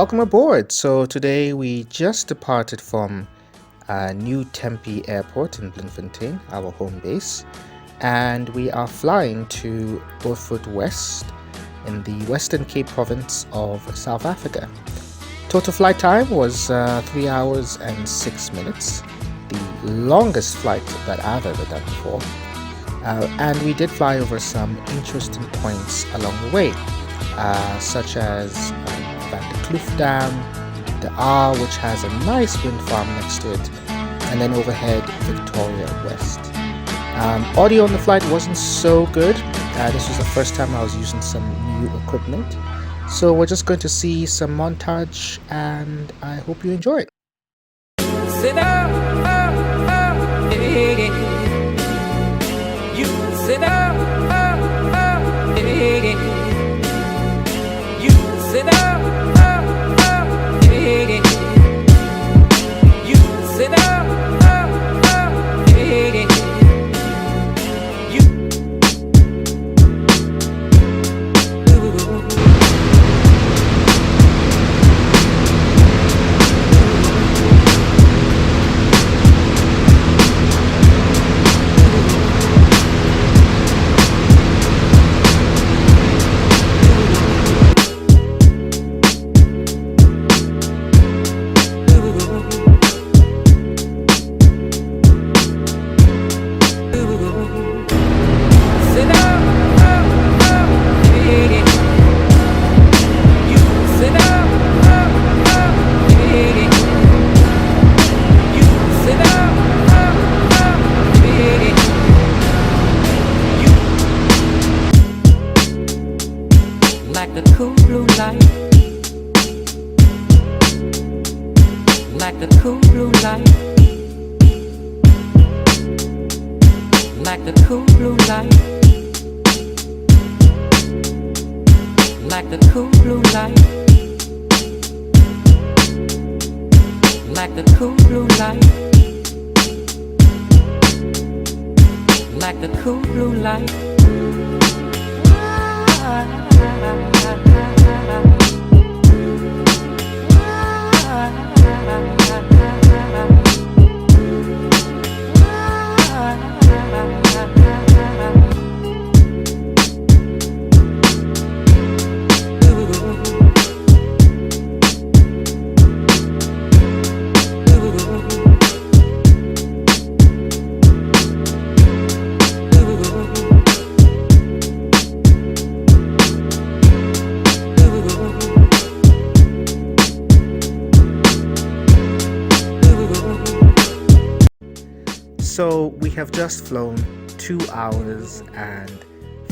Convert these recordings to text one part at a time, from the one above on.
Welcome aboard. So today we just departed from New Tempe Airport in Bloemfontein, our home base, and we are flying to Beaufort West in the Western Cape province of South Africa. Total flight time was 3 hours and 6 minutes, the longest flight that I've ever done before. And we did fly over some interesting points along the way, such as Van der Kloof Dam, the R, which has a nice wind farm next to it, and then overhead Victoria West. Audio on the flight wasn't so good. This was the first time I was using some new equipment. So we're just going to see some montage, and I hope you enjoy it. Sit down, you sit down, you sit down, you sit down, like the cool blue light, like the cool blue light, like the cool blue light, like the cool blue light, like the cool blue light, like the cool blue light. So we have just flown 2 hours and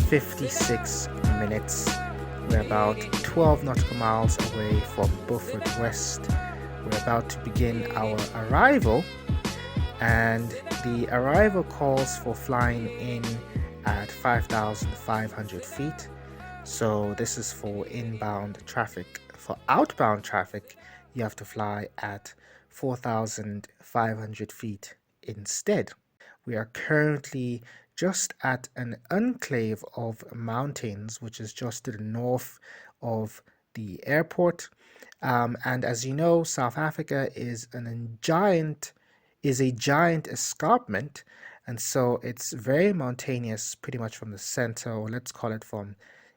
56 minutes. We're about 12 nautical miles away from Beaufort West. We're about to begin our arrival, and the arrival calls for flying in at 5,500 feet. So this is for inbound traffic. For outbound traffic, you have to fly at 4,500 feet instead. We are currently just at an enclave of mountains, which is just to the north of the airport. And as you know, South Africa is a giant escarpment, and so it's very mountainous, pretty much from the center, or let's call it from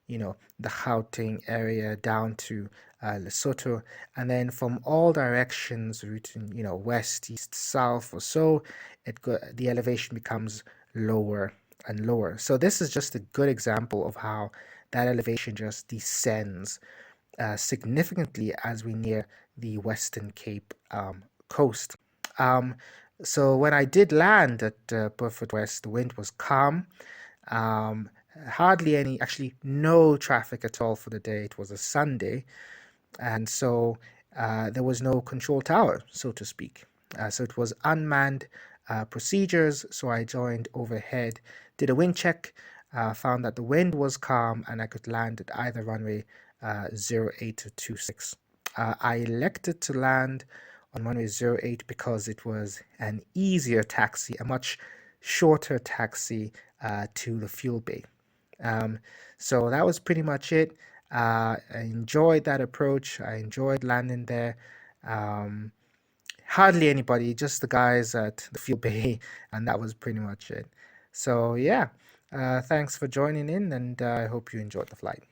the Gauteng area down to Lesotho, and then from all directions, routing west, east, south, or so, the elevation becomes lower and lower. So this is just a good example of how that elevation just descends significantly as we near the Western Cape coast. So when I did land at Beaufort West, the wind was calm. Hardly any, actually no traffic at all for the day. It was a Sunday, and so there was no control tower, so to speak. So it was unmanned procedures. So I joined overhead, did a wind check, found that the wind was calm, and I could land at either runway 08 to 26. I elected to land on runway 08 because it was an easier taxi, a much shorter taxi to the fuel bay. So that was pretty much it. I enjoyed that approach. I enjoyed landing there. Um, Hardly anybody, just the guys at the fuel bay, and that was pretty much it. So yeah, thanks for joining in, and I hope you enjoyed the flight.